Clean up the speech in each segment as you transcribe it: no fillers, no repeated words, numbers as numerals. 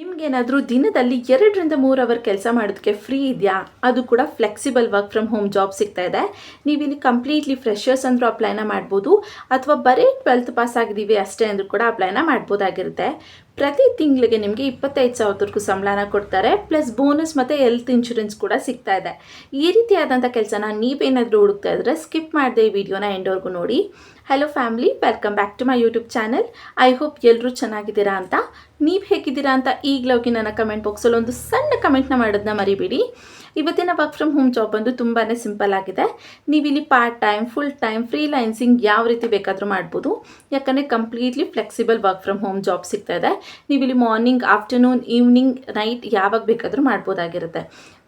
ನಿಮ್ಗೇನಾದರೂ ದಿನದಲ್ಲಿ 2 ರಿಂದ 3 ಅವರ್ ಕೆಲಸ ಮಾಡೋದಕ್ಕೆ ಫ್ರೀ ಇದೆಯಾ? ಅದು ಕೂಡ flexible work from home job ಸಿಗ್ತಾ ಇದೆ. ನೀವಿಲ್ಲಿ ಕಂಪ್ಲೀಟ್ಲಿ ಫ್ರೆಷರ್ಸ್ ಅಂದರೂ ಅಪ್ಲೈನ ಮಾಡ್ಬೋದು, ಅಥವಾ ಬರೀ 12th ಪಾಸ್ ಆಗಿದ್ದೀವಿ ಅಷ್ಟೇ ಅಂದರೂ ಕೂಡ ಅಪ್ಲೈನ ಮಾಡ್ಬೋದಾಗಿರುತ್ತೆ. ಪ್ರತಿ ತಿಂಗಳಿಗೆ ನಿಮಗೆ 25,000ವರೆಗೂ ಸಂಬಳನ ಕೊಡ್ತಾರೆ, ಪ್ಲಸ್ ಬೋನಸ್ ಮತ್ತು ಹೆಲ್ತ್ ಇನ್ಶೂರೆನ್ಸ್ ಕೂಡ ಸಿಗ್ತಾ ಇದೆ. ಈ ರೀತಿಯಾದಂಥ ಕೆಲಸನ ನೀವೇನಾದರೂ ಹುಡುಕ್ತಾ ಇದ್ದರೆ ಸ್ಕಿಪ್ ಮಾಡದೆ ಈ ವಿಡಿಯೋನ ಎಂಡ್ವರೆಗೂ ನೋಡಿ. Hello family, welcome back to my YouTube channel. I hope ಎಲ್ಲರೂ ಚೆನ್ನಾಗಿದ್ದೀರಾ ಅಂತ. ನೀವು ಹೇಗಿದ್ದೀರಾ ಅಂತ ಈಗಲೇ ಹೋಗಿ ನನ್ನ ಕಮೆಂಟ್ ಬಾಕ್ಸಲ್ಲಿ ಒಂದು ಸಣ್ಣ ಕಮೆಂಟ್ನ ಮಾಡೋದನ್ನ ಮರಿಬೇಡಿ. ಇವತ್ತಿನ ವರ್ಕ್ ಫ್ರಮ್ ಹೋಮ್ ಜಾಬ್ ಬಂದು ತುಂಬಾ ಸಿಂಪಲ್ ಆಗಿದೆ. ನೀವಿಲ್ಲಿ ಪಾರ್ಟ್ ಟೈಮ್, ಫುಲ್ ಟೈಮ್, ಫ್ರೀಲೈನ್ಸಿಂಗ್ ಯಾವ ರೀತಿ ಬೇಕಾದರೂ ಮಾಡ್ಬೋದು. ಯಾಕಂದರೆ completely flexible work from home job ಸಿಗ್ತಾ ಇದೆ. ನೀವಿಲ್ಲಿ ಮಾರ್ನಿಂಗ್, ಆಫ್ಟರ್ನೂನ್, ಈವ್ನಿಂಗ್, ನೈಟ್ ಯಾವಾಗ ಬೇಕಾದರೂ ಮಾಡ್ಬೋದಾಗಿರುತ್ತೆ.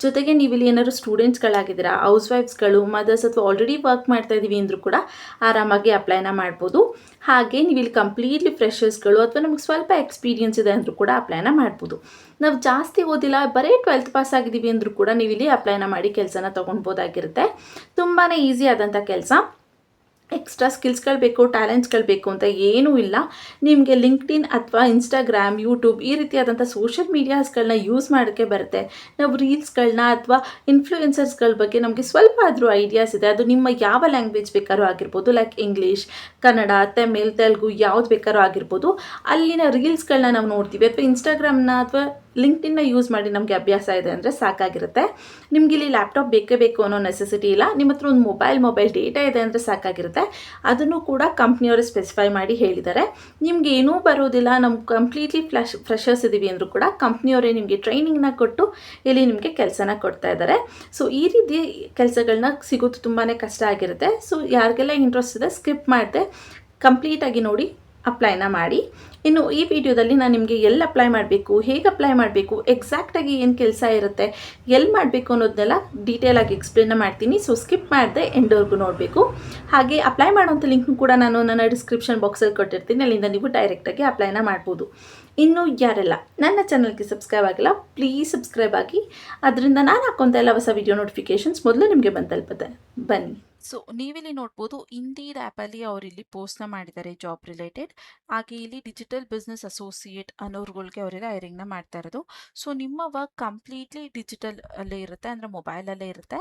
ಜೊತೆಗೆ ನೀವಿಲ್ಲಿ ಏನಾದರೂ ಸ್ಟೂಡೆಂಟ್ಸ್ಗಳಾಗಿದ್ದೀರಾ, ಹೌಸ್ ವೈಫ್ಸ್ಗಳು, ಮದರ್ಸ್ ಅಥವಾ ಆಲ್ರೆಡಿ ವರ್ಕ್ ಮಾಡ್ತಾ ಇದ್ದೀವಿ ಅಂದರೂ ಕೂಡ ಆರಾಮಾಗಿ ಅಪ್ಲೈನ ಮಾಡ್ಬೋದು. ಹಾಗೆ ನೀವಿಲ್ಲಿ ಕಂಪ್ಲೀಟ್ಲಿ ಫ್ರೆಷರ್ಸ್ಗಳು ಅಥವಾ ನಮಗೆ ಸ್ವಲ್ಪ ಎಕ್ಸ್ಪೀರಿಯನ್ಸ್ ಇದೆ ಅಂದರೂ ಕೂಡ ಅಪ್ಲೈನ ಮಾಡ್ಬೋದು. ನಾವು ಜಾಸ್ತಿ ಓದಿಲ್ಲ, ಬರೀ 12th ಪಾಸ್ ಆಗಿದ್ದೀವಿ ಅಂದರೂ ಕೂಡ ನೀವಿಲ್ಲಿ ಅಪ್ಲೈನ ಮಾಡಿ ಕೆಲಸನ ತೊಗೊಳ್ಬೋದಾಗಿರುತ್ತೆ. ತುಂಬಾ ಈಸಿ ಆದಂಥ ಕೆಲಸ. ಎಕ್ಸ್ಟ್ರಾ ಸ್ಕಿಲ್ಸ್ಗಳು ಬೇಕು, ಟ್ಯಾಲೆಂಟ್ಸ್ಗಳು ಬೇಕು ಅಂತ ಏನೂ ಇಲ್ಲ. ನಿಮಗೆ ಲಿಂಕ್ಡ್ಇನ್ ಅಥವಾ ಇನ್ಸ್ಟಾಗ್ರಾಮ್, ಯೂಟ್ಯೂಬ್ ಈ ರೀತಿಯಾದಂಥ ಸೋಷಿಯಲ್ ಮೀಡಿಯಾಸ್ಗಳನ್ನ ಯೂಸ್ ಮಾಡೋಕ್ಕೆ ಬರುತ್ತೆ. ನಾವು ರೀಲ್ಸ್ಗಳನ್ನ ಅಥವಾ ಇನ್ಫ್ಲೂಯೆನ್ಸರ್ಸ್ಗಳ ಬಗ್ಗೆ ನಮಗೆ ಸ್ವಲ್ಪ ಆದರೂ ಐಡಿಯಾಸ್ ಇದೆ. ಅದು ನಿಮ್ಮ ಯಾವ ಲ್ಯಾಂಗ್ವೇಜ್ ಬೇಕಾದ್ರೂ ಆಗಿರ್ಬೋದು, ಲೈಕ್ ಇಂಗ್ಲೀಷ್, ಕನ್ನಡ, ತಮಿಳ್, ತೆಲುಗು ಯಾವ್ದು ಬೇಕಾದ್ರೂ ಆಗಿರ್ಬೋದು. ಅಲ್ಲಿನ ರೀಲ್ಸ್ಗಳನ್ನ ನಾವು ನೋಡ್ತೀವಿ, ಅಥವಾ ಇನ್ಸ್ಟಾಗ್ರಾಮ್ನ ಅಥವಾ ಲಿಂಕ್ಡ್ಇನ್ನ ಯೂಸ್ ಮಾಡಿ ನಮಗೆ ಅಭ್ಯಾಸ ಇದೆ ಅಂದರೆ ಸಾಕಾಗಿರುತ್ತೆ. ನಿಮ್ಗೆ ಇಲ್ಲಿ ಲ್ಯಾಪ್ಟಾಪ್ ಬೇಕೇ ಬೇಕು ಅನ್ನೋ ನೆಸೆಸಿಟಿ ಇಲ್ಲ. ನಿಮ್ಮ ಹತ್ರ ಒಂದು ಮೊಬೈಲ್ ಡೇಟಾ ಇದೆ ಅಂದರೆ ಸಾಕಾಗಿರುತ್ತೆ. ಅದನ್ನು ಕೂಡ ಕಂಪ್ನಿಯವರು ಸ್ಪೆಸಿಫೈ ಮಾಡಿ ಹೇಳಿದ್ದಾರೆ. ನಿಮ್ಗೆ ಏನೂ ಬರೋದಿಲ್ಲ, ನಮ್ಗೆ ಕಂಪ್ಲೀಟ್ಲಿ ಫ್ರೆಷರ್ಸ್ ಇದ್ದೀವಿ ಅಂದರೂ ಕೂಡ ಕಂಪ್ನಿಯವರೇ ನಿಮಗೆ ಟ್ರೈನಿಂಗ್ನ ಕೊಟ್ಟು ಇಲ್ಲಿ ನಿಮಗೆ ಕೆಲಸನ ಕೊಡ್ತಾ ಇದ್ದಾರೆ. ಸೊ ಈ ರೀತಿ ಕೆಲಸಗಳನ್ನ ಸಿಗೋದು ತುಂಬಾ ಕಷ್ಟ ಆಗಿರುತ್ತೆ. ಸೊ ಯಾರಿಗೆಲ್ಲ ಇಂಟ್ರೆಸ್ಟ್ ಇದೆ ಸ್ಕಿಪ್ ಮಾಡದೆ ಕಂಪ್ಲೀಟಾಗಿ ನೋಡಿ ಅಪ್ಲೈನ ಮಾಡಿ. ಇನ್ನು ಈ ವಿಡಿಯೋದಲ್ಲಿ ನಾನು ನಿಮಗೆ ಎಲ್ಲಿ ಅಪ್ಲೈ ಮಾಡಬೇಕು, ಹೇಗೆ ಅಪ್ಲೈ ಮಾಡಬೇಕು, ಎಕ್ಸಾಕ್ಟಾಗಿ ಏನು ಕೆಲಸ ಇರುತ್ತೆ, ಎಲ್ಲಿ ಮಾಡಬೇಕು ಅನ್ನೋದನ್ನೆಲ್ಲ ಡೀಟೇಲಾಗಿ ಎಕ್ಸ್ಪ್ಲೇನ್ ಮಾಡ್ತೀನಿ. ಸೊ ಸ್ಕಿಪ್ ಮಾಡದೆ ಎಂಡ್ವರೆಗೂ ನೋಡಬೇಕು. ಹಾಗೆ ಅಪ್ಲೈ ಮಾಡೋಂಥ ಲಿಂಕ್ನು ಕೂಡ ನಾನು ನನ್ನ ಡಿಸ್ಕ್ರಿಪ್ಷನ್ ಬಾಕ್ಸಲ್ಲಿ ಕೊಟ್ಟಿರ್ತೀನಿ. ಅಲ್ಲಿಂದ ನೀವು ಡೈರೆಕ್ಟಾಗಿ ಅಪ್ಲೈನ ಮಾಡ್ಬೋದು. ಇನ್ನು ಯಾರೆಲ್ಲ ನನ್ನ ಚಾನಲ್ಗೆ ಸಬ್ಸ್ಕ್ರೈಬ್ ಆಗಿಲ್ಲ, ಪ್ಲೀಸ್ ಸಬ್ಸ್ಕ್ರೈಬ್ ಆಗಿ. ಅದರಿಂದ ನಾನು ಹಾಕೋಂಥ ಎಲ್ಲ ಹೊಸ ವಿಡಿಯೋ ನೋಟಿಫಿಕೇಷನ್ಸ್ ಮೊದಲು ನಿಮಗೆ ಬಂದು ತಲುಪುತ್ತೆ. ಬನ್ನಿ. ಸೊ ನೀವಿಲ್ಲಿ ನೋಡ್ಬೋದು, ಇಂಡೀಡ್ ಆ್ಯಪಲ್ಲಿ ಅವರಿಲ್ಲಿ ಪೋಸ್ಟ್ನ ಮಾಡಿದ್ದಾರೆ ಜಾಬ್ ರಿಲೇಟೆಡ್. ಹಾಗೆ ಇಲ್ಲಿ ಡಿಜಿಟಲ್ ಬಿಸ್ನೆಸ್ ಅಸೋಸಿಯೇಟ್ ಅನ್ನೋರುಗಳಿಗೆ ಅವರೆಲ್ಲ ಹೈರಿಂಗ್ನ ಮಾಡ್ತಾ ಇರೋದು. ಸೊ ನಿಮ್ಮ ವರ್ಕ್ ಕಂಪ್ಲೀಟ್ಲಿ ಡಿಜಿಟಲ್ ಅಲ್ಲೇ ಇರುತ್ತೆ, ಅಂದರೆ ಮೊಬೈಲಲ್ಲೇ ಇರುತ್ತೆ.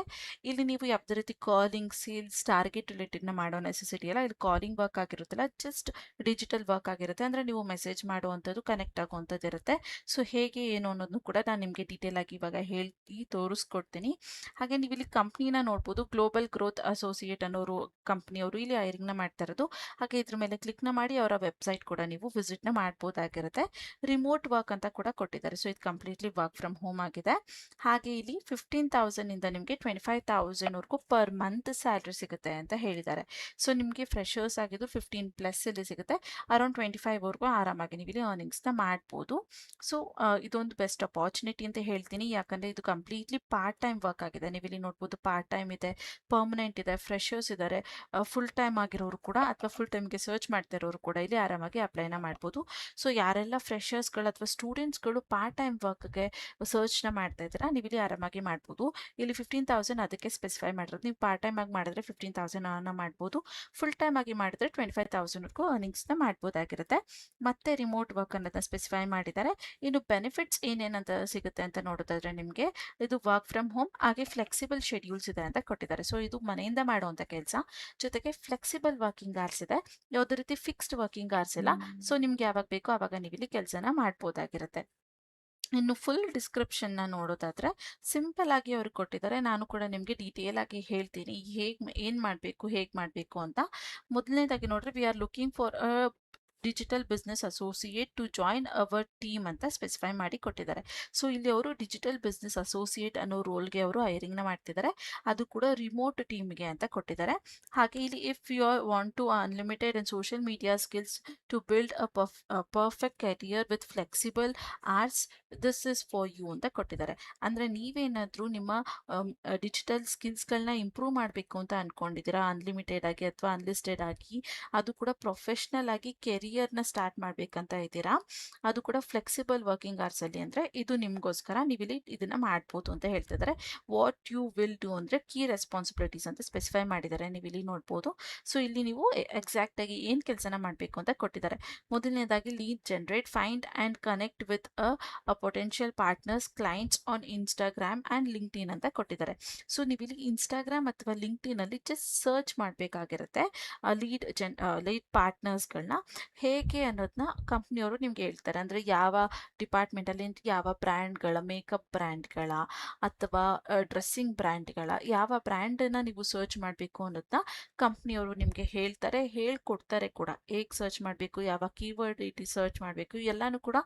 ಇಲ್ಲಿ ನೀವು ಯಾವುದೇ ರೀತಿ ಕಾಲಿಂಗ್, ಸೇಲ್ಸ್, ಟಾರ್ಗೆಟ್ ರಿಲೇಟೆಡ್ನ ಮಾಡೋ ನೆಸೆಸಿಟಿ ಇಲ್ಲ. ಇಲ್ಲಿ ಕಾಲಿಂಗ್ ವರ್ಕ್ ಆಗಿರುತ್ತಲ್ಲ, ಜಸ್ಟ್ ಡಿಜಿಟಲ್ ವರ್ಕ್ ಆಗಿರುತ್ತೆ. ಅಂದರೆ ನೀವು ಮೆಸೇಜ್ ಮಾಡುವಂಥದ್ದು, ಕನೆಕ್ಟ್ ಆಗುವಂಥದ್ದು ಇರುತ್ತೆ. ಸೊ ಹೇಗೆ ಏನು ಅನ್ನೋದನ್ನು ಕೂಡ ನಾನು ನಿಮಗೆ ಡೀಟೇಲ್ ಆಗಿ ಇವಾಗ ಹೇಳಿ ತೋರಿಸ್ಕೊಡ್ತೀನಿ. ಹಾಗೆ ನೀವು ಇಲ್ಲಿ ಕಂಪ್ನಿನ ನೋಡ್ಬೋದು, ಗ್ಲೋಬಲ್ ಗ್ರೋತ್ ಅಸೋಸಿಯೇಟ್ ಅನ್ನೋರು ಕಂಪ್ನಿಯವರು ಇಲ್ಲಿ ಹೈರಿಂಗ್ನ ಮಾಡ್ತಾ ಇರೋದು. ಹಾಗೆ ಇದ್ರ ಮೇಲೆ ಕ್ಲಿಕ್ನ ಮಾಡಿ ಅವರ ವೆಬ್ಸೈಟ್ ಕೂಡ ನೀವು ವಿಸಿಟ್ನ ಮಾಡ್ಬೋದಾಗಿರುತ್ತೆ. ರಿಮೋಟ್ ವರ್ಕ್ ಅಂತ ಕೂಡ ಕೊಟ್ಟಿದ್ದಾರೆ. ಸೊ ಇದು ಕಂಪ್ಲೀಟ್ಲಿ ವರ್ಕ್ ಫ್ರಮ್ ಹೋಮ್ ಆಗಿದೆ. ಹಾಗೆ ಇಲ್ಲಿ 15,000ಇಂದ ನಿಮಗೆ 25,000ವರೆಗೂ ಪರ್ ಮಂತ್ ಸ್ಯಾಲ್ರಿ ಸಿಗುತ್ತೆ ಅಂತ ಹೇಳಿದ್ದಾರೆ. ಸೊ ನಿಮಗೆ ಫ್ರೆಷರ್ಸ್ ಆಗಿದ್ದು 15+ ಇಲ್ಲಿ ಸಿಗುತ್ತೆ. ಅರೌಂಡ್ 25ವರೆಗೂ ಆರಾಮಾಗಿ ನೀವು ಇಲ್ಲಿ ಅರ್ನಿಂಗ್ಸ್ನ ಮಾಡ್ಬೋದು. ಸೊ ಇದೊಂದು ಬೆಸ್ಟ್ ಅಪಾರ್ಚುನಿಟಿ ಅಂತ ಹೇಳ್ತೀನಿ. ಯಾಕಂದರೆ ಇದು ಕಂಪ್ಲೀಟ್ಲಿ ಪಾರ್ಟ್ ಟೈಮ್ ವರ್ಕ್ ಆಗಿದೆ. ನೀವು ಇಲ್ಲಿ ನೋಡ್ಬೋದು, ಪಾರ್ಟ್ ಟೈಮ್ ಇದೆ, ಪರ್ಮನೆಂಟ್ ಇದೆ, ಫ್ರೆಷರ್ಸ್ ಇದ್ದಾರೆ, ಫುಲ್ ಟೈಮ್ ಆಗಿರೋರು ಕೂಡ ಅಥವಾ ಫುಲ್ ಟೈಮ್ಗೆ ಸರ್ಚ್ ಮಾಡ್ತಾ ಇರೋರು ಕೂಡ ಇಲ್ಲಿ ಆರಾಮಾಗಿ ಅಪ್ಲೈನ ಮಾಡ್ಬೋದು. ಸೊ ಯಾರೆಲ್ಲ ಫ್ರೆಷರ್ಸ್ಗಳು ಅಥವಾ ಸ್ಟೂಡೆಂಟ್ಸ್ಗಳು ಪಾರ್ಟ್ ಟೈಮ್ ವರ್ಕ್ಗೆ ಸರ್ಚ್ನ ಮಾಡ್ತಾ ಇದ್ದೀರಾ, ನೀವು ಇಲ್ಲಿ ಆರಾಮಾಗಿ ಮಾಡ್ಬೋದು. ಇಲ್ಲಿ 15,000 ಅದಕ್ಕೆ ಸ್ಪೆಸಿಫೈ ಮಾಡಿರೋದು. ನೀವು ಪಾರ್ಟ್ ಟೈಮ್ ಆಗಿ ಮಾಡಿದ್ರೆ 15,000 ಅರ್ನ್ ಮಾಡ್ಬೋದು. ಫುಲ್ ಟೈಮ್ ಆಗಿ ಮಾಡಿದ್ರೆ 25,000ವರೆಗೂ ಅರ್ನಿಂಗ್ಸ್ನ ಮಾಡ್ಬೋದಾಗಿರುತ್ತೆ. ಮತ್ತೆ ರಿಮೋಟ್ ವರ್ಕ್ ಅನ್ನೋದನ್ನ ಸ್ಪೆಸಿಫೈ ಮಾಡಿದ್ದಾರೆ. ಇನ್ನು ಬೆನಿಫಿಟ್ಸ್ ಏನೇನಂತ ಸಿಗುತ್ತೆ ಅಂತ ನೋಡೋದಾದ್ರೆ ನಿಮಗೆ ಇದು ವರ್ಕ್ ಫ್ರಮ್ ಹೋಮ್, ಹಾಗೆ ಫ್ಲೆಕ್ಸಿಬಲ್ ಶೆಡ್ಯೂಲ್ಸ್ ಇದೆ ಅಂತ ಕೊಟ್ಟಿದ್ದಾರೆ. ಸೊ ಇದು ಮನೆಯಿಂದ ಮಾಡುವಂಥ ಕೆಲಸ, ಜೊತೆಗೆ ಫ್ಲೆಕ್ಸಿಬಲ್ ವರ್ಕಿಂಗ್ ಅವರ್ಸ್ ಇದೆ. ಯಾವುದೇ ರೀತಿ ಫಿಕ್ಸ್ಡ್ ವರ್ಕಿಂಗ್ ಅವರ್ಸ್ ಇಲ್ಲ. ಸೊ ನಿಮ್ಗೆ ಯಾವಾಗ ಬೇಕೋ ಆವಾಗ ನೀವು ಇಲ್ಲಿ ಕೆಲಸನ ಮಾಡ್ಬೋದಾಗಿರುತ್ತೆ. ಇನ್ನು ಫುಲ್ ಡಿಸ್ಕ್ರಿಪ್ಷನ್ನ ನೋಡೋದಾದ್ರೆ ಸಿಂಪಲ್ ಆಗಿ ಅವ್ರಿಗೆ ಕೊಟ್ಟಿದ್ದಾರೆ. ನಾನು ಕೂಡ ನಿಮಗೆ ಡೀಟೇಲ್ ಆಗಿ ಹೇಳ್ತೀನಿ ಏನು ಮಾಡಬೇಕು ಅಂತ. ಮೊದಲನೇದಾಗಿ ನೋಡ್ರಿ, we are looking for digital business associate to join our team ಅಂತ ಸ್ಪೆಸಿಫೈ ಮಾಡಿ ಕೊಟ್ಟಿದ್ದಾರೆ. ಸೊ ಇಲ್ಲಿ ಅವರು ಡಿಜಿಟಲ್ ಬಿಸ್ನೆಸ್ ಅಸೋಸಿಯೇಟ್ ಅನ್ನೋ ರೋಲ್ಗೆ ಅವರು ಹೈರಿಂಗ್ನ ಮಾಡ್ತಿದ್ದಾರೆ. ಅದು ಕೂಡ ರಿಮೋಟ್ ಟೀಮ್ಗೆ ಅಂತ ಕೊಟ್ಟಿದ್ದಾರೆ. ಹಾಗೆ ಇಲ್ಲಿ if you want to unlimited and social media skills to build perfect career with flexible hours, this is for you ಅಂತ ಕೊಟ್ಟಿದ್ದಾರೆ. ಅಂದರೆ ನೀವೇನಾದರೂ ನಿಮ್ಮ ಡಿಜಿಟಲ್ ಸ್ಕಿಲ್ಸ್ಗಳನ್ನ ಇಂಪ್ರೂವ್ ಮಾಡಬೇಕು ಅಂತ ಅಂದ್ಕೊಂಡಿದ್ದೀರಾ, ಅನ್ಲಿಮಿಟೆಡ್ ಆಗಿ ಅಥವಾ ಅನ್ಲಿಸ್ಟೆಡ್ ಆಗಿ, ಅದು ಕೂಡ ಪ್ರೊಫೆಷ್ನಲ್ ಆಗಿ ಕೆರಿಯರ್ ಕೆರಿಯರ್ನ ಸ್ಟಾರ್ಟ್ ಮಾಡಬೇಕಂತ ಇದ್ದೀರಾ, ಅದು ಕೂಡ ಫ್ಲೆಕ್ಸಿಬಲ್ ವರ್ಕಿಂಗ್ ಅವರ್ಸಲ್ಲಿ ಅಂದರೆ ಇದು ನಿಮಗೋಸ್ಕರ, ನೀವಿಲ್ಲಿ ಇದನ್ನು ಮಾಡ್ಬೋದು ಅಂತ ಹೇಳ್ತಿದ್ದಾರೆ. ವಾಟ್ ಯು ವಿಲ್ ಡೂ ಅಂದರೆ ಕೀ ರೆಸ್ಪಾನ್ಸಿಬಿಲಿಟೀಸ್ ಅಂತ ಸ್ಪೆಸಿಫೈ ಮಾಡಿದ್ದಾರೆ, ನೀವು ಇಲ್ಲಿ ನೋಡ್ಬೋದು. ಸೊ ಇಲ್ಲಿ ನೀವು ಎಕ್ಸಾಕ್ಟಾಗಿ ಏನು ಕೆಲಸನ ಮಾಡಬೇಕು ಅಂತ ಕೊಟ್ಟಿದ್ದಾರೆ. ಮೊದಲನೇದಾಗಿ lead generate, find and connect with a potential partners clients on Instagram and LinkedIn ಅಂತ ಕೊಟ್ಟಿದ್ದಾರೆ. ಸೊ ನೀವು ಇಲ್ಲಿ ಇನ್ಸ್ಟಾಗ್ರಾಮ್ ಅಥವಾ ಲಿಂಕ್ಡ್ಇನ್ ಅಲ್ಲಿ ಜಸ್ಟ್ ಸರ್ಚ್ ಮಾಡಬೇಕಾಗಿರುತ್ತೆ ಲೀಡ್ ಪಾರ್ಟ್ನರ್ಸ್ಗಳನ್ನ. ಹೇಗೆ ಅನ್ನೋದನ್ನ ಕಂಪ್ನಿಯವರು ನಿಮ್ಗೆ ಹೇಳ್ತಾರೆ. ಅಂದರೆ ಯಾವ ಡಿಪಾರ್ಟ್ಮೆಂಟಲ್ಲಿ, ಯಾವ ಬ್ರ್ಯಾಂಡ್ಗಳ, ಮೇಕಪ್ ಬ್ರ್ಯಾಂಡ್ಗಳ ಅಥವಾ ಡ್ರೆಸ್ಸಿಂಗ್ ಬ್ರ್ಯಾಂಡ್ಗಳ ಯಾವ ಬ್ರ್ಯಾಂಡನ್ನು ನೀವು ಸರ್ಚ್ ಮಾಡಬೇಕು ಅನ್ನೋದನ್ನ ಕಂಪ್ನಿಯವರು ನಿಮಗೆ ಹೇಳ್ತಾರೆ, ಹೇಳ್ಕೊಡ್ತಾರೆ ಕೂಡ. ಹೇಗೆ ಸರ್ಚ್ ಮಾಡಬೇಕು, ಯಾವ ಕೀವರ್ಡ್ ಇಟ್ಟು ಸರ್ಚ್ ಮಾಡಬೇಕು, ಎಲ್ಲನೂ ಕೂಡ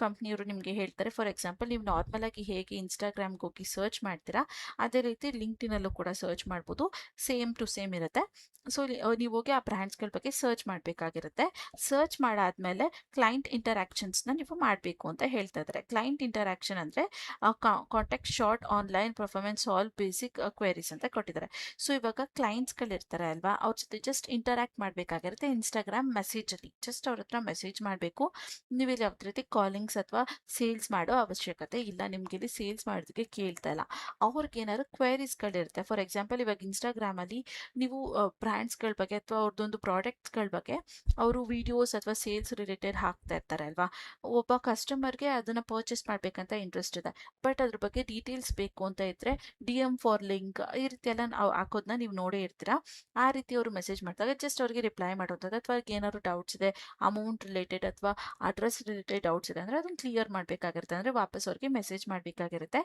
ಕಂಪ್ನಿಯವರು ನಿಮಗೆ ಹೇಳ್ತಾರೆ. ಫಾರ್ ಎಕ್ಸಾಂಪಲ್, ನೀವು ನಾರ್ಮಲ್ ಆಗಿ ಹೇಗೆ ಇನ್ಸ್ಟಾಗ್ರಾಮ್ಗೆ ಹೋಗಿ ಸರ್ಚ್ ಮಾಡ್ತೀರಾ ಅದೇ ರೀತಿ ಲಿಂಕ್ಡ್ಇನಲ್ಲೂ ಕೂಡ ಸರ್ಚ್ ಮಾಡ್ಬೋದು. ಸೇಮ್ ಟು ಸೇಮ್ ಇರುತ್ತೆ. ಸೊ ನೀವು ಹೋಗಿ ಆ ಬ್ರ್ಯಾಂಡ್ಸ್ಗಳ ಬಗ್ಗೆ ಸರ್ಚ್ ಮಾಡಬೇಕಾಗಿರುತ್ತೆ. ಸರ್ಚ್ ಮಾಡಾದ್ಮೇಲೆ ಕ್ಲೈಂಟ್ ಇಂಟರಾಕ್ಷನ್ಸ್ನ ನೀವು ಮಾಡಬೇಕು ಅಂತ ಹೇಳ್ತಾ ಇದ್ದಾರೆ. ಕ್ಲೈಂಟ್ ಇಂಟರಾಕ್ಷನ್ ಅಂದರೆ contact short online performance all basic queries ಅಂತ ಕೊಟ್ಟಿದ್ದಾರೆ. ಸೊ ಇವಾಗ ಕ್ಲೈಂಟ್ಸ್ಗಳು ಇರ್ತಾರೆ ಅಲ್ವಾ, ಅವ್ರ ಜೊತೆ ಜಸ್ಟ್ ಇಂಟರಾಕ್ಟ್ ಮಾಡಬೇಕಾಗಿರುತ್ತೆ. ಇನ್ಸ್ಟಾಗ್ರಾಮ್ ಮೆಸೇಜಲ್ಲಿ ಜಸ್ಟ್ ಅವ್ರ ಹತ್ರ ಮೆಸೇಜ್ ಮಾಡಬೇಕು. ನೀವು ಇಲ್ಲಿ ಯಾವುದೇ ರೀತಿ ಕಾಲಿಂಗ್ಸ್ ಅಥವಾ ಸೇಲ್ಸ್ ಮಾಡೋ ಅವಶ್ಯಕತೆ ಇಲ್ಲ. ನಿಮ್ಗೆ ಇಲ್ಲಿ ಸೇಲ್ಸ್ ಮಾಡೋದಕ್ಕೆ ಕೇಳ್ತಾ ಇಲ್ಲ. ಅವ್ರಿಗೆ ಏನಾದ್ರು ಕ್ವೆರೀಸ್ಗಳಿರುತ್ತೆ. ಫಾರ್ ಎಕ್ಸಾಂಪಲ್, ಇವಾಗ ಇನ್ಸ್ಟಾಗ್ರಾಮಲ್ಲಿ ನೀವು ಬ್ರ್ಯಾಂಡ್ಸ್ಗಳ ಬಗ್ಗೆ ಅಥವಾ ಅವ್ರದ್ದೊಂದು ಪ್ರಾಡಕ್ಟ್ಸ್ಗಳ ಬಗ್ಗೆ ಅವರು ವಿಡಿಯೋಸ್ ಅಥವಾ ಸೇಲ್ಸ್ ರಿಲೇಟೆಡ್ ಹಾಕ್ತಾ ಇರ್ತಾರೆ ಅಲ್ವಾ. ಒಬ್ಬ ಕಸ್ಟಮರ್ಗೆ ಅದನ್ನು ಪರ್ಚೇಸ್ ಮಾಡಬೇಕಂತ ಇಂಟ್ರೆಸ್ಟ್ ಇದೆ, ಬಟ್ ಅದ್ರ ಬಗ್ಗೆ ಡೀಟೇಲ್ಸ್ ಬೇಕು ಅಂತ ಇದ್ರೆ DM ಫಾರ್ ಲಿಂಕ್ ಈ ರೀತಿ ಎಲ್ಲ ಹಾಕೋದನ್ನ ನೀವು ನೋಡೇ ಇರ್ತೀರಾ. ಆ ರೀತಿ ಅವರು ಮೆಸೇಜ್ ಮಾಡಿದಾಗ ಜಸ್ಟ್ ಅವ್ರಿಗೆ ರಿಪ್ಲೈ ಮಾಡೋದು, ಅಥವಾ ಏನಾದ್ರು ಡೌಟ್ಸ್ ಇದೆ ಅಮೌಂಟ್ ರಿಲೇಟೆಡ್ ಅಥವಾ ಅಡ್ರೆಸ್ ರಿಲೇಟೆಡ್ ಡೌಟ್ಸ್ ಇದೆ ಅಂದರೆ ಅದನ್ನು ಕ್ಲಿಯರ್ ಮಾಡಬೇಕಾಗಿರುತ್ತೆ. ಅಂದರೆ ವಾಪಸ್ ಅವ್ರಿಗೆ ಮೆಸೇಜ್ ಮಾಡಬೇಕಾಗಿರುತ್ತೆ.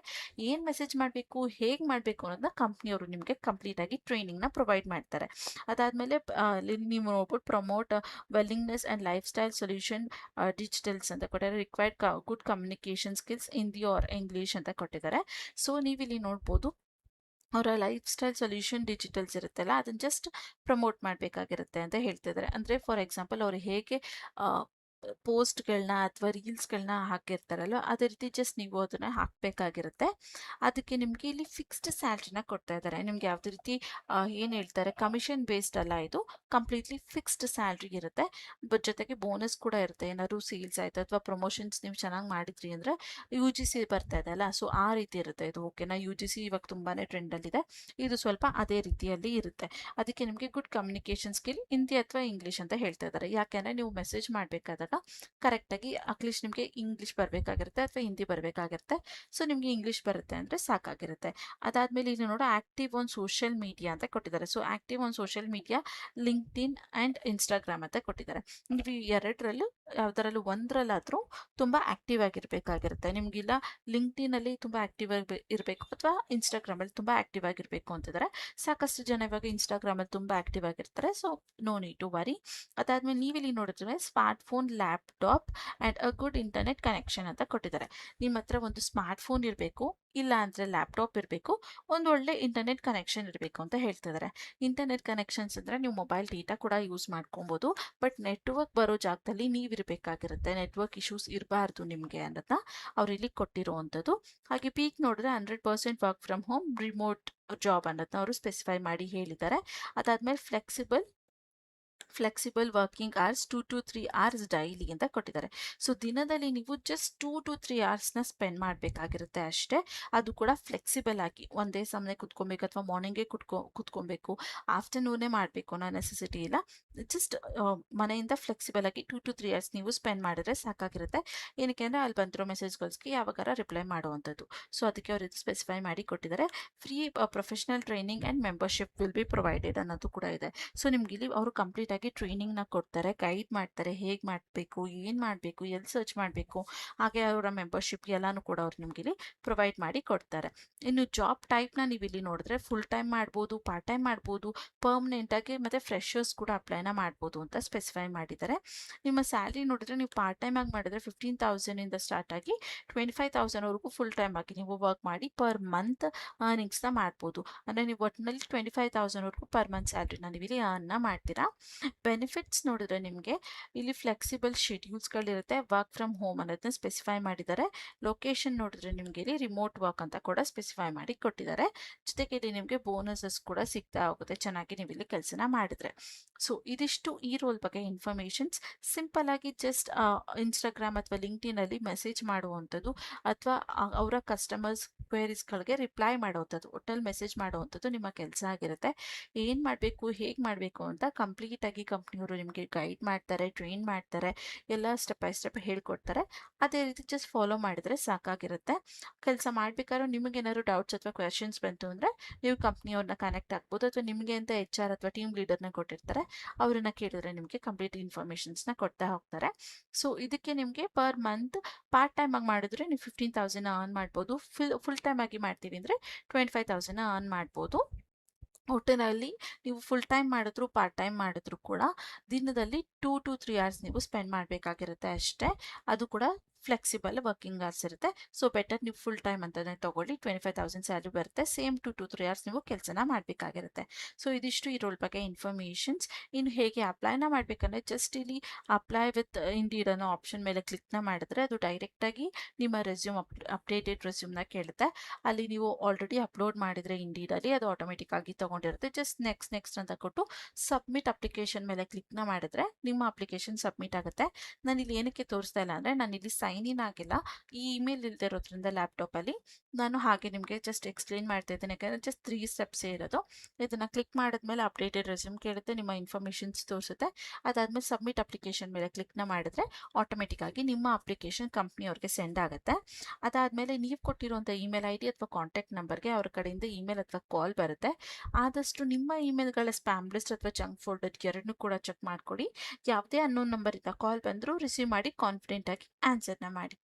ಏನು ಮೆಸೇಜ್ ಮಾಡಬೇಕು, ಹೇಗೆ ಮಾಡಬೇಕು ಅನ್ನೋದನ್ನ ಕಂಪ್ನಿಯವರು ನಿಮಗೆ ಕಂಪ್ಲೀಟ್ ಆಗಿ ಟ್ರೈನಿಂಗ್ನ ಪ್ರೊವೈಡ್ ಮಾಡ್ತಾರೆ. ಅದಾದಮೇಲೆ ನೀವು ನೋಡ್ಬಿಟ್ಟು promote wellness and lifestyle solution digitals ಅಂತ ಕೊಟ್ಟಿದ್ದಾರೆ. Required good communication skills Hindi or English ಅಂತ ಕೊಟ್ಟಿದ್ದಾರೆ. ಸೊ ನೀವು ಇಲ್ಲಿ ನೋಡ್ಬೋದು ಅವರ ಲೈಫ್ ಸ್ಟೈಲ್ ಸೊಲ್ಯೂಷನ್ ಡಿಜಿಟಲ್ಸ್ ಇರುತ್ತಲ್ಲ ಅದನ್ನು ಜಸ್ಟ್ ಪ್ರಮೋಟ್ ಮಾಡಬೇಕಾಗಿರುತ್ತೆ ಅಂತ ಹೇಳ್ತಿದ್ದಾರೆ. ಅಂದರೆ ಫಾರ್ ಎಕ್ಸಾಂಪಲ್ ಅವರು ಹೇಗೆ ಪೋಸ್ಟ್ಗಳನ್ನ ಅಥವಾ ರೀಲ್ಸ್ಗಳನ್ನ ಹಾಕಿರ್ತಾರಲ್ಲ ಅದೇ ರೀತಿ ಜಸ್ಟ್ ನೀವು ಅದನ್ನು ಹಾಕಬೇಕಾಗಿರುತ್ತೆ. ಅದಕ್ಕೆ ನಿಮಗೆ ಇಲ್ಲಿ ಫಿಕ್ಸ್ಡ್ ಸ್ಯಾಲ್ರಿನ ಕೊಡ್ತಾ ಇದ್ದಾರೆ. ನಿಮ್ಗೆ ಯಾವುದೇ ರೀತಿ ಏನು ಹೇಳ್ತಾರೆ ಕಮಿಷನ್ ಬೇಸ್ಡ್ ಅಲ್ಲ, ಇದು ಕಂಪ್ಲೀಟ್ಲಿ ಫಿಕ್ಸ್ಡ್ ಸ್ಯಾಲ್ರಿ ಇರುತ್ತೆ. ಜೊತೆಗೆ ಬೋನಸ್ ಕೂಡ ಇರುತ್ತೆ. ಏನಾದ್ರು ಸೇಲ್ಸ್ ಆಯಿತು ಅಥವಾ ಪ್ರಮೋಷನ್ಸ್ ನೀವು ಚೆನ್ನಾಗಿ ಮಾಡಿದ್ರಿ ಅಂದರೆ UGC ಬರ್ತಾ ಇದೆ ಅಲ್ಲ, ಸೊ ಆ ರೀತಿ ಇರುತ್ತೆ ಇದು. ಓಕೆನಾ, UGC ಇವಾಗ ತುಂಬಾ ಟ್ರೆಂಡಲ್ಲಿದೆ. ಇದು ಸ್ವಲ್ಪ ಅದೇ ರೀತಿಯಲ್ಲಿ ಇರುತ್ತೆ. ಅದಕ್ಕೆ ನಿಮಗೆ ಗುಡ್ ಕಮ್ಯುನಿಕೇಷನ್ ಸ್ಕಿಲ್ ಹಿಂದಿ ಅಥವಾ ಇಂಗ್ಲೀಷ್ ಅಂತ ಹೇಳ್ತಾ ಇದ್ದಾರೆ. ಯಾಕೆಂದರೆ ನೀವು ಮೆಸೇಜ್ ಮಾಡಬೇಕಾದಾಗ ಕರೆಕ್ಟಾಗಿ ಅಟ್ಲೀಸ್ಟ್ ನಿಮಗೆ ಇಂಗ್ಲೀಷ್ ಬರಬೇಕಾಗಿರುತ್ತೆ ಅಥವಾ ಹಿಂದಿ ಬರಬೇಕಾಗಿರುತ್ತೆ. ಸೊ ನಿಮಗೆ ಇಂಗ್ಲೀಷ್ ಬರುತ್ತೆ ಅಂದರೆ ಸಾಕಾಗಿರುತ್ತೆ. ಅದಾದಮೇಲೆ ಇಲ್ಲಿ ನೋಡೋ ಆ್ಯಕ್ಟಿವ್ ಆನ್ ಸೋಷಿಯಲ್ ಮೀಡಿಯಾ ಅಂತ ಕೊಟ್ಟಿದ್ದಾರೆ. So active on social media LinkedIn and Instagram ಅಂತ ಕೊಟ್ಟಿದ್ದಾರೆ. ನೀವು ಎರಡರಲ್ಲೂ ಯಾವುದರಲ್ಲೂ ಒಂದರಲ್ಲಾದರೂ ತುಂಬ ಆ್ಯಕ್ಟಿವ್ ಆಗಿರಬೇಕಾಗಿರುತ್ತೆ. ನಿಮಗಿಲ್ಲ ಲಿಂಕ್ಡ್ಇನಲ್ಲಿ ತುಂಬ ಆ್ಯಕ್ಟಿವ್ ಆಗಿ ಇರಬೇಕು ಅಥವಾ ಇನ್ಸ್ಟಾಗ್ರಾಮಲ್ಲಿ ತುಂಬ ಆ್ಯಕ್ಟಿವ್ ಆಗಿರಬೇಕು ಅಂತಿದ್ದಾರೆ. ಸಾಕಷ್ಟು ಜನ ಇವಾಗ ಇನ್ಸ್ಟಾಗ್ರಾಮಲ್ಲಿ ತುಂಬ ಆ್ಯಕ್ಟಿವ್ ಆಗಿರ್ತಾರೆ. So no need to worry. ಅದಾದಮೇಲೆ ನೀವಿಲ್ಲಿ ನೋಡಿದ್ರೆ smart phone, laptop and a good internet connection ಅಂತ ಕೊಟ್ಟಿದ್ದಾರೆ. ನಿಮ್ಮ ಹತ್ರ ಒಂದು ಸ್ಮಾರ್ಟ್ ಫೋನ್ ಇರಬೇಕು, ಇಲ್ಲ ಅಂದರೆ ಲ್ಯಾಪ್ಟಾಪ್ ಇರಬೇಕು, ಒಂದು ಒಳ್ಳೆ ಇಂಟರ್ನೆಟ್ ಕನೆಕ್ಷನ್ ಇರಬೇಕು ಅಂತ ಹೇಳ್ತಿದ್ದಾರೆ. ಇಂಟರ್ನೆಟ್ ಕನೆಕ್ಷನ್ಸ್ ಅಂದರೆ ನೀವು ಮೊಬೈಲ್ ಡೇಟಾ ಕೂಡ ಯೂಸ್ ಮಾಡ್ಕೊಬೋದು, ಬಟ್ ನೆಟ್ವರ್ಕ್ ಬರೋ ಜಾಗದಲ್ಲಿ ನೀವು ಇರಬೇಕಾಗಿರುತ್ತೆ. ನೆಟ್ವರ್ಕ್ ಇಶ್ಯೂಸ್ ಇರಬಾರ್ದು ನಿಮಗೆ ಅನ್ನೋದನ್ನ ಅವ್ರು ಇಲ್ಲಿ ಕೊಟ್ಟಿರೋವಂಥದ್ದು. ಹಾಗೆ ಪೀಕ್ ನೋಡಿದ್ರೆ 100% work from home, remote job ಅನ್ನೋದನ್ನ ಅವರು ಸ್ಪೆಸಿಫೈ ಮಾಡಿ ಹೇಳಿದ್ದಾರೆ. ಅದಾದಮೇಲೆ flexible working hours 2 to 3 hours daily ಅಂತ ಕೊಟ್ಟಿದ್ದಾರೆ. ಸೊ ದಿನದಲ್ಲಿ ನೀವು ಜಸ್ಟ್ 2 to 3 hours ಸ್ಪೆಂಡ್ ಮಾಡಬೇಕಾಗಿರುತ್ತೆ ಅಷ್ಟೇ. ಅದು ಕೂಡ ಫ್ಲೆಕ್ಸಿಬಲ್ ಆಗಿ ಒಂದೇ ಸಮಯ ಕುತ್ಕೊಬೇಕು ಅಥವಾ ಮಾರ್ನಿಂಗೇ ಕುತ್ಕೊಬೇಕು, ಆಫ್ಟರ್ನೂನೇ ಮಾಡಬೇಕು ಅನ್ನೋ ನೆಸೆಸಿಟಿ ಇಲ್ಲ. ಜಸ್ಟ್ ಮನೆಯಿಂದ ಫ್ಲೆಕ್ಸಿಬಲ್ ಆಗಿ 2 to 3 hours ನೀವು ಸ್ಪೆಂಡ್ ಮಾಡಿದ್ರೆ ಸಾಕಾಗಿರುತ್ತೆ. ಏನಕ್ಕೆ ಅಂದರೆ ಅಲ್ಲಿ ಬಂದಿರೋ ಮೆಸೇಜ್ಗಳಿಗೆ ಯಾವಾಗಾರ ರಿಪ್ಲೈ ಮಾಡುವಂಥದ್ದು. ಸೊ ಅದಕ್ಕೆ ಅವರು ಇದು ಸ್ಪೆಸಿಫೈ ಮಾಡಿ ಕೊಟ್ಟಿದ್ದಾರೆ. Free professional training and membership will be provided ಅನ್ನೋದು ಕೂಡ ಇದೆ. ಸೊ ನಿಮ್ಗೆ ಇಲ್ಲಿ ಅವರು ಕಂಪ್ಲೀಟ್ ಆಗಿ ಟ್ರೈನಿಂಗ್ನ ಕೊಡ್ತಾರೆ, ಗೈಡ್ ಮಾಡ್ತಾರೆ, ಹೇಗೆ ಮಾಡಬೇಕು, ಏನು ಮಾಡಬೇಕು, ಎಲ್ಲಿ ಸರ್ಚ್ ಮಾಡಬೇಕು, ಹಾಗೆ ಅವರ ಮೆಂಬರ್ಶಿಪ್ ಎಲ್ಲನೂ ಕೂಡ ಅವ್ರು ನಿಮ್ಗೆ ಇಲ್ಲಿ ಪ್ರೊವೈಡ್ ಮಾಡಿ ಕೊಡ್ತಾರೆ. ಇನ್ನು ಜಾಬ್ ಟೈಪ್ನ ನೀವು ಇಲ್ಲಿ ನೋಡಿದ್ರೆ ಫುಲ್ ಟೈಮ್ ಮಾಡ್ಬೋದು, ಪಾರ್ಟ್ ಟೈಮ್ ಮಾಡ್ಬೋದು, ಪರ್ಮನೆಂಟಾಗಿ ಮತ್ತು ಫ್ರೆಶರ್ಸ್ ಕೂಡ ಅಪ್ಲೈನ ಮಾಡ್ಬೋದು ಅಂತ ಸ್ಪೆಸಿಫೈ ಮಾಡಿದ್ದಾರೆ. ನಿಮ್ಮ ಸ್ಯಾಲ್ರಿ ನೋಡಿದ್ರೆ ನೀವು ಪಾರ್ಟ್ ಟೈಮ್ ಆಗಿ ಮಾಡಿದ್ರೆ 15,000 ಸ್ಟಾರ್ಟ್ ಆಗಿ 25,000ವರೆಗೂ ಫುಲ್ ಟೈಮ್ ಆಗಿ ನೀವು ವರ್ಕ್ ಮಾಡಿ ಪರ್ ಮಂತ್ ಅರ್ನಿಂಗ್ಸ್ನ ಮಾಡ್ಬೋದು. ಅಂದರೆ ನೀವು ಒಟ್ಟಿನಲ್ಲಿ 25,000ವರೆಗೂ ಪರ್ ಮಂತ್ ಸ್ಯಾಲ್ರಿನ ನೀವು ಇಲ್ಲಿ ಅರ್ನ್ನ ಮಾಡ್ತೀರಾ. ಬೆನಿಫಿಟ್ಸ್ ನೋಡಿದ್ರೆ ನಿಮಗೆ ಇಲ್ಲಿ ಫ್ಲೆಕ್ಸಿಬಲ್ ಶೆಡ್ಯೂಲ್ಸ್ಗಳಿರುತ್ತೆ, ವರ್ಕ್ ಫ್ರಮ್ ಹೋಮ್ ಅನ್ನೋದನ್ನ ಸ್ಪೆಸಿಫೈ ಮಾಡಿದ್ದಾರೆ. ಲೊಕೇಶನ್ ನೋಡಿದ್ರೆ ನಿಮಗೆ ಇಲ್ಲಿ ರಿಮೋಟ್ ವರ್ಕ್ ಅಂತ ಕೂಡ ಸ್ಪೆಸಿಫೈ ಮಾಡಿ ಕೊಟ್ಟಿದ್ದಾರೆ. ಜೊತೆಗೆ ಇಲ್ಲಿ ನಿಮಗೆ ಬೋನಸಸ್ ಕೂಡ ಸಿಗ್ತಾ ಹೋಗುತ್ತೆ ಚೆನ್ನಾಗಿ ನೀವು ಇಲ್ಲಿ ಕೆಲಸನ ಮಾಡಿದ್ರೆ. ಸೊ ಇದಿಷ್ಟು ಈ ರೋಲ್ ಬಗ್ಗೆ ಇನ್ಫಾರ್ಮೇಷನ್ಸ್. ಸಿಂಪಲ್ ಆಗಿ ಜಸ್ಟ್ ಇನ್ಸ್ಟಾಗ್ರಾಮ್ ಅಥವಾ ಲಿಂಕ್ಡ್ಇನ್ ಅಲ್ಲಿ ಮೆಸೇಜ್ ಮಾಡುವಂಥದ್ದು ಅಥವಾ ಅವರ ಕಸ್ಟಮರ್ಸ್ ಕ್ವೇರೀಸ್ಗಳಿಗೆ ರಿಪ್ಲೈ ಮಾಡುವಂಥದ್ದು, ಒಟ್ಟಲ್ಲಿ ಮೆಸೇಜ್ ಮಾಡುವಂಥದ್ದು ನಿಮ್ಮ ಕೆಲಸ ಆಗಿರುತ್ತೆ. ಏನು ಮಾಡಬೇಕು ಹೇಗೆ ಮಾಡಬೇಕು ಅಂತ ಕಂಪ್ಲೀಟಾಗಿ ಕಂಪ್ನಿಯವರು ನಿಮಗೆ ಗೈಡ್ ಮಾಡ್ತಾರೆ, ಟ್ರೈನ್ ಮಾಡ್ತಾರೆ, ಎಲ್ಲ ಸ್ಟೆಪ್ ಬೈ ಸ್ಟೆಪ್ ಹೇಳ್ಕೊಡ್ತಾರೆ. ಅದೇ ರೀತಿ ಜಸ್ಟ್ ಫಾಲೋ ಮಾಡಿದರೆ ಸಾಕಾಗಿರುತ್ತೆ. ಕೆಲಸ ಮಾಡಬೇಕಾದ್ರೂ ನಿಮಗೇನಾದ್ರು ಡೌಟ್ಸ್ ಅಥವಾ ಕ್ವೆಶನ್ಸ್ ಬಂತು ಅಂದರೆ ನೀವು ಕಂಪ್ನಿಯವ್ರನ್ನ ಕನೆಕ್ಟ್ ಆಗ್ಬೋದು, ಅಥವಾ ನಿಮಗೆ ಅಂತ HR ಅಥವಾ ಟೀಮ್ ಲೀಡರ್ನ ಕೊಟ್ಟಿರ್ತಾರೆ, ಅವರನ್ನ ಕೇಳಿದ್ರೆ ನಿಮಗೆ ಕಂಪ್ಲೀಟ್ ಇನ್ಫಾರ್ಮೇಷನ್ಸ್ನ ಕೊಡ್ತಾ ಹೋಗ್ತಾರೆ. ಸೊ ಇದಕ್ಕೆ ನಿಮಗೆ ಪರ್ ಮಂತ್ ಪಾರ್ಟ್ ಟೈಮ್ ಆಗಿ ಮಾಡಿದ್ರೆ ನೀವು 15,000 ಅರ್ನ್ ಮಾಡ್ಬೋದು. ಫುಲ್ ಟೈಮ್ ಆಗಿ ಮಾಡ್ತೀವಿ ಅಂದರೆ 25,000 ಅರ್ನ್ ಮಾಡ್ಬೋದು. ಒಟ್ಟಿನಲ್ಲಿ ನೀವು ಫುಲ್ ಟೈಮ್ ಮಾಡಿದ್ರು ಪಾರ್ಟ್ ಟೈಮ್ ಮಾಡಿದ್ರು ಕೂಡ ದಿನದಲ್ಲಿ 2 to 3 hours ನೀವು ಸ್ಪೆಂಡ್ ಮಾಡಬೇಕಾಗಿರುತ್ತೆ ಅಷ್ಟೇ. ಅದು ಕೂಡ ಫ್ಲೆಕ್ಸಿಬಲ್ ವರ್ಕಿಂಗ್ ಅವರ್ಸ್ ಇರುತ್ತೆ. ಸೊ ಬೆಟರ್ ನೀವು ಫುಲ್ ಟೈಮ್ ಅಂತಲೇ ತೊಗೊಳ್ಳಿ, 25,000 ಸ್ಯಾಲ್ರಿ ಬರುತ್ತೆ. ಸೇಮ್ 2 to 3 hours ನೀವು ಕೆಲಸನ ಮಾಡಬೇಕಾಗಿರುತ್ತೆ. ಸೊ ಇದಿಷ್ಟು ಈ ರೋಲ್ ಬಗ್ಗೆ ಇನ್ಫಾರ್ಮೇಷನ್ಸ್. ಇನ್ನು ಹೇಗೆ ಅಪ್ಲೈನ ಮಾಡಬೇಕಂದ್ರೆ ಜಸ್ಟ್ ಇಲ್ಲಿ ಅಪ್ಲೈ ವಿತ್ ಇಂಡೀಡ್ ಅನ್ನೋ ಆಪ್ಷನ್ ಮೇಲೆ ಕ್ಲಿಕ್ನ ಮಾಡಿದ್ರೆ ಅದು ಡೈರೆಕ್ಟಾಗಿ ನಿಮ್ಮ ರೆಸ್ಯೂಮ್ ಅಪ್ಡೇಟೆಡ್ ರೆಸ್ಯೂಮ್ನ ಕೇಳುತ್ತೆ. ಅಲ್ಲಿ ನೀವು ಆಲ್ರೆಡಿ ಅಪ್ಲೋಡ್ ಮಾಡಿದರೆ ಇಂಡೀಡಲ್ಲಿ ಅದು ಆಟೋಮೆಟಿಕ್ ಆಗಿ ತೊಗೊಂಡಿರುತ್ತೆ. ಜಸ್ಟ್ ನೆಕ್ಸ್ಟ್ ಅಂತ ಕೊಟ್ಟು ಸಬ್ಮಿಟ್ ಅಪ್ಲಿಕೇಶನ್ ಮೇಲೆ ಕ್ಲಿಕ್ನ ಮಾಡಿದ್ರೆ ನಿಮ್ಮ ಅಪ್ಲಿಕೇಶನ್ ಸಬ್ಮಿಟ್ ಆಗುತ್ತೆ. ನಾನು ಇಲ್ಲಿ ಏನಕ್ಕೆ ತೋರಿಸ್ತಾ ಇಲ್ಲ ಅಂದರೆ ನಾನು ಇಲ್ಲಿ ಸೈನ್ ಇನ್ ಆಗಿಲ್ಲ, ಈ ಇಮೇಲ್ ಇಲ್ಲದೆ ಇರೋದ್ರಿಂದ ಲ್ಯಾಪ್ಟಾಪಲ್ಲಿ ನಾನು ಹಾಗೆ ನಿಮಗೆ ಜಸ್ಟ್ ಎಕ್ಸ್ಪ್ಲೇನ್ ಮಾಡ್ತಾ ಇದ್ದೇನೆ. ಯಾಕಂದರೆ ಜಸ್ಟ್ 3 ಸ್ಟೆಪ್ಸೇ ಇರೋದು. ಇದನ್ನು ಕ್ಲಿಕ್ ಮಾಡಿದ್ಮೇಲೆ ಅಪ್ಡೇಟೆಡ್ ರೆಸ್ಯೂಮ್ ಕೇಳುತ್ತೆ, ನಿಮ್ಮ ಇನ್ಫಾರ್ಮೇಷನ್ಸ್ ತೋರಿಸುತ್ತೆ. ಅದಾದಮೇಲೆ ಸಬ್ಮಿಟ್ ಅಪ್ಲಿಕೇಶನ್ ಮೇಲೆ ಕ್ಲಿಕ್ನ ಮಾಡಿದ್ರೆ ಆಟೋಮೆಟಿಕ್ ಆಗಿ ನಿಮ್ಮ ಅಪ್ಲಿಕೇಶನ್ ಕಂಪ್ನಿಯವ್ರಿಗೆ ಸೆಂಡ್ ಆಗುತ್ತೆ. ಅದಾದಮೇಲೆ ನೀವು ಕೊಟ್ಟಿರುವಂಥ ಇಮೇಲ್ ID ಅಥವಾ ಕಾಂಟ್ಯಾಕ್ಟ್ ನಂಬರ್ಗೆ ಅವ್ರ ಕಡೆಯಿಂದ ಇಮೇಲ್ ಅಥವಾ ಕಾಲ್ ಬರುತ್ತೆ. ಆದಷ್ಟು ನಿಮ್ಮ ಇಮೇಲ್ಗಳ ಸ್ಪ್ಯಾಮ್ ಲಿಸ್ಟ್ ಅಥವಾ ಜಂಕ್ ಫೋಲ್ಡರ್ ಎರಡನ್ನೂ ಕೂಡ ಚೆಕ್ ಮಾಡಿಕೊಡಿ. ಯಾವುದೇ ಅನ್ನೋನ್ ನಂಬರಿಂದ ಕಾಲ್ ಬಂದರೂ ರಿಸೀವ್ ಮಾಡಿ ಕಾನ್ಫಿಡೆಂಟ್ ಆಗಿ ಆನ್ಸರ್ನ ಮಾಡಿ.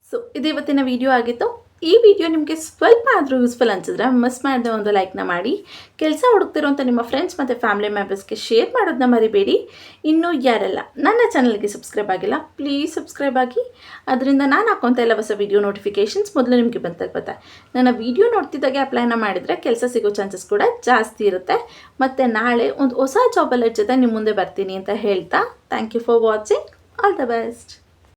ಸೊ ಇದು ಇವತ್ತಿನ ವಿಡಿಯೋ ಆಗಿತ್ತು. ಈ ವಿಡಿಯೋ ನಿಮಗೆ ಸ್ವಲ್ಪ ಆದರೂ ಯೂಸ್ಫುಲ್ ಅನಿಸಿದ್ರೆ ಮಿಸ್ ಮಾಡದೆ ಒಂದು ಲೈಕ್ನ ಮಾಡಿ, ಕೆಲಸ ಹುಡುಕ್ತಿರೋಂಥ ನಿಮ್ಮ ಫ್ರೆಂಡ್ಸ್ ಮತ್ತು ಫ್ಯಾಮಿಲಿ ಮೆಂಬರ್ಸ್ಗೆ ಶೇರ್ ಮಾಡೋದನ್ನ ಮರಿಬೇಡಿ. ಇನ್ನೂ ಯಾರೆಲ್ಲ ನನ್ನ ಚಾನಲ್ಗೆ ಸಬ್ಸ್ಕ್ರೈಬ್ ಆಗಿಲ್ಲ ಪ್ಲೀಸ್ ಸಬ್ಸ್ಕ್ರೈಬ್ ಆಗಿ, ಅದರಿಂದ ನಾನು ಹಾಕೋಂಥ ಎಲ್ಲ ಹೊಸ ವಿಡಿಯೋ ನೋಟಿಫಿಕೇಷನ್ಸ್ ಮೊದಲು ನಿಮಗೆ ಬಂತಾಗುತ್ತೆ. ನನ್ನ ವಿಡಿಯೋ ನೋಡ್ತಿದ್ದಾಗೆ ಅಪ್ಲೈನ ಮಾಡಿದರೆ ಕೆಲಸ ಸಿಗೋ ಚಾನ್ಸಸ್ ಕೂಡ ಜಾಸ್ತಿ ಇರುತ್ತೆ. ಮತ್ತು ನಾಳೆ ಒಂದು ಹೊಸ ಜಾಬ್ ಅಲರ್ಟ್ ಜೊತೆ ನಿಮ್ಮ ಮುಂದೆ ಬರ್ತೀನಿ ಅಂತ ಹೇಳ್ತಾ thank you for watching. All the best.